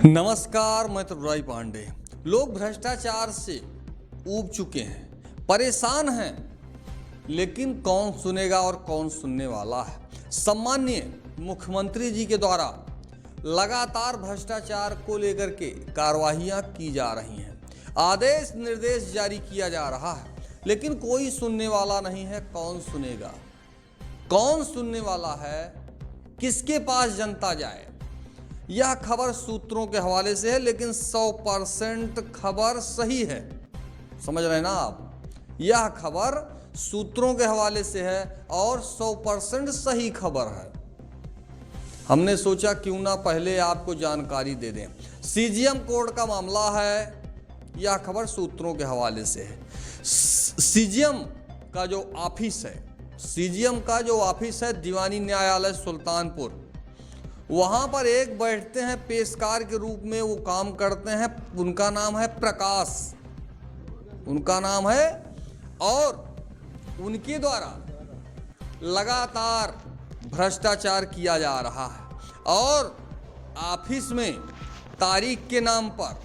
नमस्कार, मैं त्रिपुरारी पांडे। लोग भ्रष्टाचार से ऊब चुके हैं, परेशान हैं, लेकिन कौन सुनेगा और कौन सुनने वाला है। सम्माननीय मुख्यमंत्री जी के द्वारा लगातार भ्रष्टाचार को लेकर के कार्रवाइयां की जा रही हैं, आदेश निर्देश जारी किया जा रहा है, लेकिन कोई सुनने वाला नहीं है। कौन सुनेगा, कौन सुनने वाला है, किसके पास जनता जाए। यह खबर सूत्रों के हवाले से है, लेकिन 100% खबर सही है। समझ रहे हैं ना आप? यह खबर सूत्रों के हवाले से है और 100% सही खबर है। हमने सोचा क्यों ना पहले आपको जानकारी दे दें। सीजीएम कोर्ट का मामला है, यह खबर सूत्रों के हवाले से है। सीजीएम का जो ऑफिस है, सीजीएम का जो ऑफिस है दीवानी न्यायालय सुल्तानपुर, वहाँ पर एक बैठते हैं पेशकार के रूप में, वो काम करते हैं। उनका नाम है प्रकाश, उनका नाम है, और उनके द्वारा लगातार भ्रष्टाचार किया जा रहा है। और ऑफिस में तारीख के नाम पर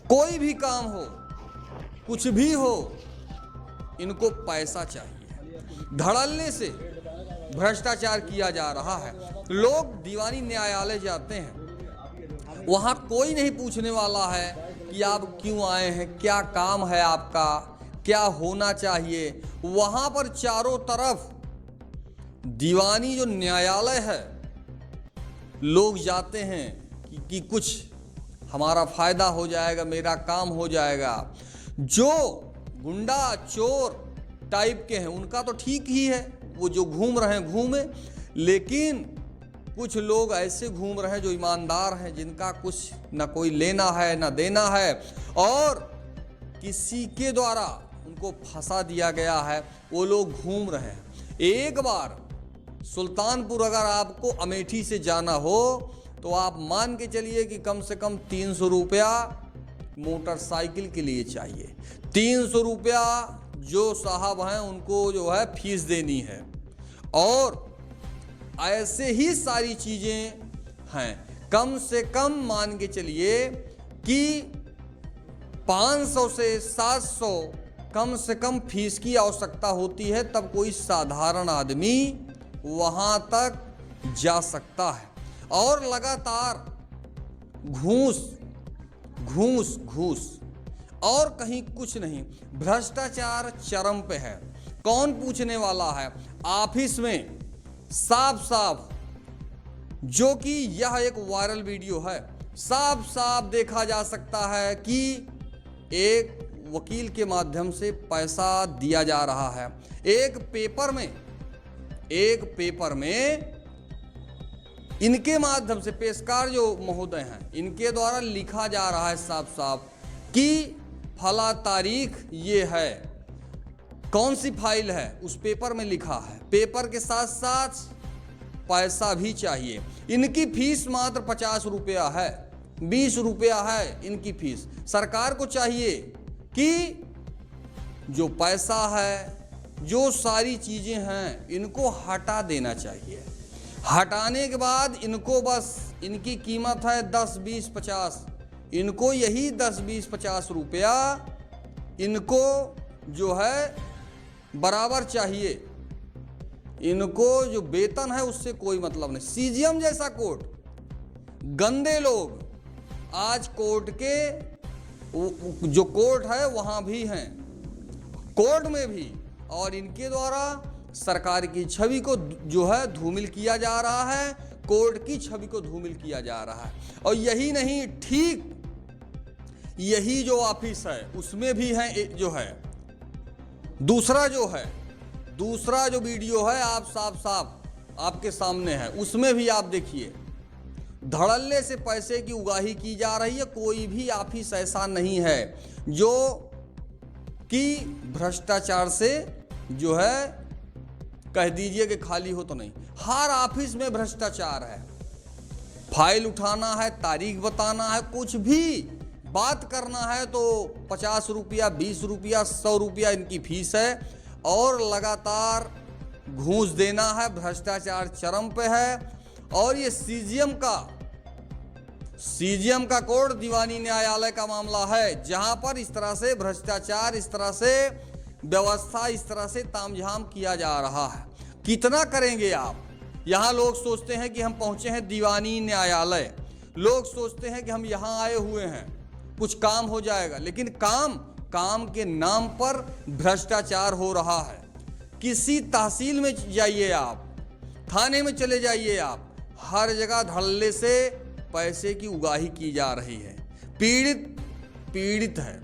कोई भी काम हो, कुछ भी हो, इनको पैसा चाहिए। धड़ल्ले से भ्रष्टाचार किया जा रहा है। लोग दीवानी न्यायालय जाते हैं, वहां कोई नहीं पूछने वाला है कि आप क्यों आए हैं, क्या काम है आपका, क्या होना चाहिए। वहां पर चारों तरफ दीवानी जो न्यायालय है, लोग जाते हैं कि कुछ हमारा फायदा हो जाएगा, मेरा काम हो जाएगा। जो गुंडा चोर टाइप के हैं उनका तो ठीक ही है, वो जो घूम रहे हैं घूमे, लेकिन कुछ लोग ऐसे घूम रहे हैं जो ईमानदार हैं, जिनका कुछ न कोई लेना है न देना है, और किसी के द्वारा उनको फंसा दिया गया है, वो लोग घूम रहे हैं। एक बार सुल्तानपुर अगर आपको अमेठी से जाना हो तो आप मान के चलिए कि कम से कम 300 रुपया मोटरसाइकिल के लिए चाहिए। 300 रुपया जो साहब हैं उनको जो है फीस देनी है, और ऐसे ही सारी चीजें हैं। कम से कम मान के चलिए कि 500 से 700 कम से कम फीस की आवश्यकता होती है, तब कोई साधारण आदमी वहां तक जा सकता है। और लगातार घूस घूस घूस और कहीं कुछ नहीं, भ्रष्टाचार चरम पे है। कौन पूछने वाला है? ऑफिस में साफ साफ, जो कि यह एक वायरल वीडियो है, साफ साफ देखा जा सकता है कि एक वकील के माध्यम से पैसा दिया जा रहा है। एक पेपर में इनके माध्यम से, पेशकार जो महोदय हैं, इनके द्वारा लिखा जा रहा है साफ साफ कि फला तारीख ये है। कौन सी फाइल है उस पेपर में लिखा है। पेपर के साथ साथ पैसा भी चाहिए। इनकी फीस मात्र 50 रुपया है, 20 रुपया है इनकी फीस। सरकार को चाहिए कि जो पैसा है, जो सारी चीजें हैं, इनको हटा देना चाहिए। हटाने के बाद इनको बस, इनकी कीमत है 10, 20, 50, इनको यही 10, 20, 50 रुपया इनको जो है बराबर चाहिए। इनको जो वेतन है उससे कोई मतलब नहीं। सीजीएम जैसा कोर्ट, गंदे लोग आज कोर्ट के जो कोर्ट है वहां भी हैं, कोर्ट में भी, और इनके द्वारा सरकार की छवि को जो है धूमिल किया जा रहा है, कोर्ट की छवि को धूमिल किया जा रहा है। और यही नहीं, ठीक यही जो ऑफिस है उसमें भी है जो है दूसरा जो वीडियो है, आप साफ आपके सामने है, उसमें भी आप देखिए धड़ल्ले से पैसे की उगाही की जा रही है। कोई भी ऑफिस ऐसा नहीं है जो कि भ्रष्टाचार से जो है कह दीजिए कि खाली हो तो नहीं। हर ऑफिस में भ्रष्टाचार है। फाइल उठाना है, तारीख बताना है, कुछ भी बात करना है तो 50 रुपया, 20 रुपया, 100 रुपया इनकी फीस है, और लगातार घूस देना है। भ्रष्टाचार चरम पे है। और ये सीजीएम का सीजीएम का कोर्ट दीवानी न्यायालय का मामला है, जहां पर इस तरह से भ्रष्टाचार, इस तरह से व्यवस्था, इस तरह से तामझाम किया जा रहा है। कितना करेंगे आप? यहां लोग सोचते हैं कि हम पहुंचे हैं दीवानी न्यायालय, लोग सोचते हैं कि हम यहां आए हुए हैं, कुछ काम हो जाएगा, लेकिन काम के नाम पर भ्रष्टाचार हो रहा है। किसी तहसील में जाइए आप, थाने में चले जाइए आप, हर जगह धड़ल्ले से पैसे की उगाही की जा रही है। पीड़ित है,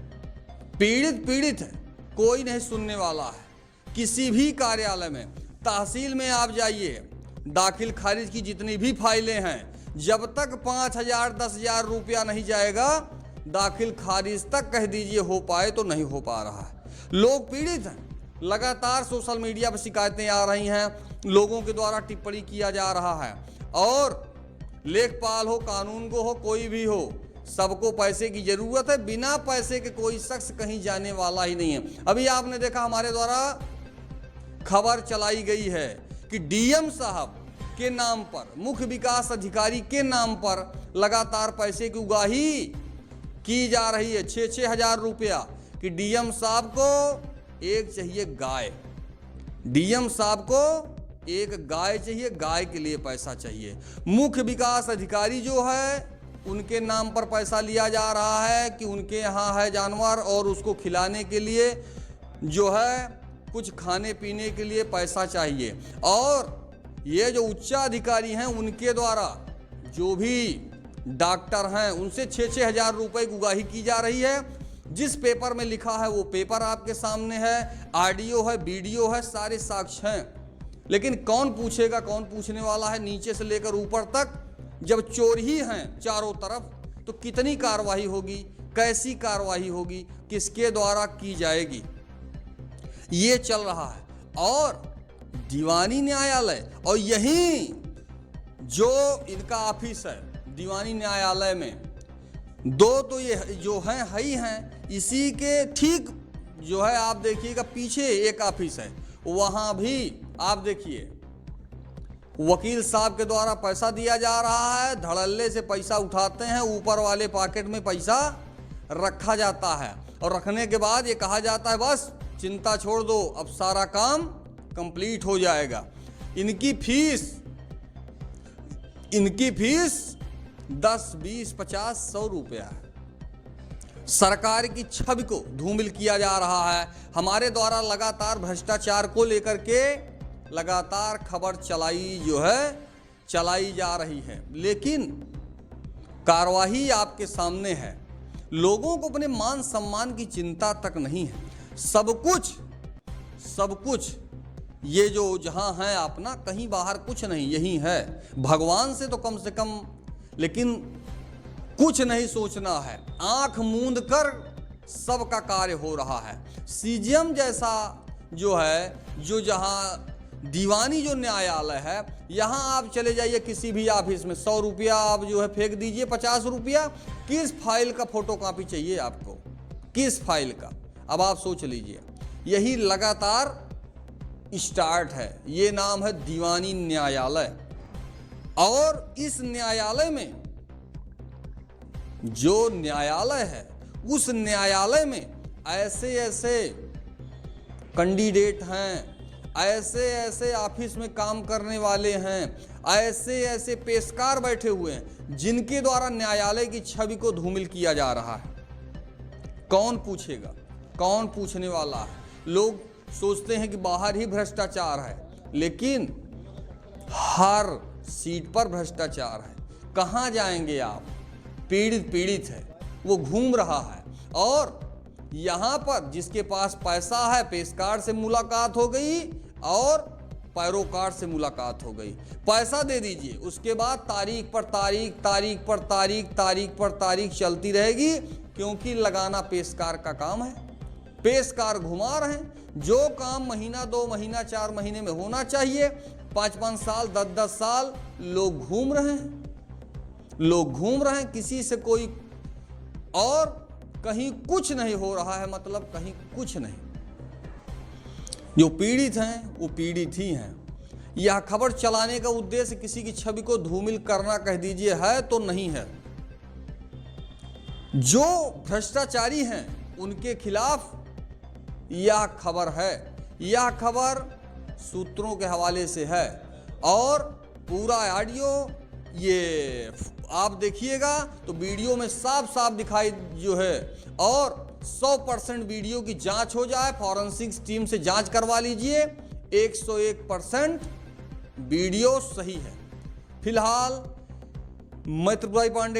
कोई नहीं सुनने वाला है। किसी भी कार्यालय में, तहसील में आप जाइए, दाखिल खारिज की जितनी भी फाइलें हैं, जब तक 5,000 10,000 रुपया नहीं जाएगा, दाखिल खारिज तक कह दीजिए हो पाए तो नहीं हो पा रहा है। लोग पीड़ित हैं। लगातार सोशल मीडिया पर शिकायतें आ रही हैं, लोगों के द्वारा टिप्पणी किया जा रहा है, और लेखपाल हो, कानून को हो, कोई भी हो, सबको पैसे की जरूरत है। बिना पैसे के कोई शख्स कहीं जाने वाला ही नहीं है। अभी आपने देखा, हमारे द्वारा खबर चलाई गई है कि डीएम साहब के नाम पर, मुख्य विकास अधिकारी के नाम पर लगातार पैसे की उगाही की जा रही है। 6-6 हजार रुपया कि डीएम साहब को एक चाहिए गाय, डीएम साहब को एक गाय चाहिए, गाय के लिए पैसा चाहिए। मुख्य विकास अधिकारी जो है, उनके नाम पर पैसा लिया जा रहा है कि उनके यहाँ है जानवर और उसको खिलाने के लिए जो है कुछ खाने पीने के लिए पैसा चाहिए। और ये जो उच्चाधिकारी हैं, उनके द्वारा जो भी डॉक्टर हैं, उनसे 6-6 हजार रुपए की उगाही की जा रही है। जिस पेपर में लिखा है वो पेपर आपके सामने है, ऑडियो है, वीडियो है, सारे साक्ष्य हैं। लेकिन कौन पूछेगा, कौन पूछने वाला है? नीचे से लेकर ऊपर तक जब चोर ही हैं चारों तरफ, तो कितनी कार्रवाई होगी, कैसी कार्रवाई होगी, किसके द्वारा की जाएगी, ये चल रहा है। और दीवानी न्यायालय, और यहीं जो इनका ऑफिस है दीवानी न्यायालय में, दो तो ये जो हैं ही हैं, इसी के ठीक जो है आप देखिएगा पीछे एक ऑफिस है, वहां भी आप देखिए वकील साहब के द्वारा पैसा दिया जा रहा है। धड़ल्ले से पैसा उठाते हैं, ऊपर वाले पॉकेट में पैसा रखा जाता है, और रखने के बाद ये कहा जाता है बस चिंता छोड़ दो, अब सारा काम कंप्लीट हो जाएगा। इनकी फीस 10, 20, 50, 100 रुपया है। सरकार की छवि को धूमिल किया जा रहा है। हमारे द्वारा लगातार भ्रष्टाचार को लेकर के लगातार खबर चलाई जा रही है, लेकिन कार्रवाई आपके सामने है। लोगों को अपने मान सम्मान की चिंता तक नहीं है। सब कुछ ये जो जहां है अपना, कहीं बाहर कुछ नहीं, यही है। भगवान से तो कम से कम, लेकिन कुछ नहीं सोचना है। आंख मूंद कर सबका कार्य हो रहा है। सीजीएम जैसा जो है, जो जहां दीवानी जो न्यायालय है, यहां आप चले जाइए किसी भी ऑफिस में, 100 रुपया आप जो है फेंक दीजिए, 50 रुपया। किस फाइल का फोटो कॉपी चाहिए आपको, किस फाइल का? अब आप सोच लीजिए। यही लगातार स्टार्ट है। ये नाम है दीवानी न्यायालय। और इस न्यायालय में जो न्यायालय है, उस न्यायालय में ऐसे कैंडिडेट हैं, ऐसे ऑफिस में काम करने वाले हैं, ऐसे पेशकार बैठे हुए हैं, जिनके द्वारा न्यायालय की छवि को धूमिल किया जा रहा है। कौन पूछेगा, कौन पूछने वाला है? लोग सोचते हैं कि बाहर ही भ्रष्टाचार है, लेकिन हर सीट पर भ्रष्टाचार है। कहां जाएंगे आप? पीड़ित है, वो घूम रहा है। और यहां पर जिसके पास पैसा है, पेशकार से मुलाकात हो गई और पैरोकार से मुलाकात हो गई। पैसा दे दीजिए, उसके बाद तारीख पर तारीख चलती रहेगी, क्योंकि लगाना पेशकार का काम है। पेशकार घुमा रहे हैं। जो काम महीना, 2 महीना, 4 महीने में होना चाहिए, 5-5 साल, 10-10 साल लोग घूम रहे हैं। किसी से कोई, और कहीं कुछ नहीं हो रहा है, मतलब कहीं कुछ नहीं। जो पीड़ित हैं वो पीड़ित ही हैं। यह खबर चलाने का उद्देश्य किसी की छवि को धूमिल करना कह दीजिए है तो नहीं है। जो भ्रष्टाचारी हैं उनके खिलाफ यह खबर है। यह खबर सूत्रों के हवाले से है और पूरा ऑडियो ये आप देखिएगा तो वीडियो में साफ साफ दिखाई जो है, और 100% वीडियो की जांच हो जाए, फॉरेंसिक्स टीम से जांच करवा लीजिए, 101% वीडियो सही है। फिलहाल मैं त्रिपुरारी पांडे।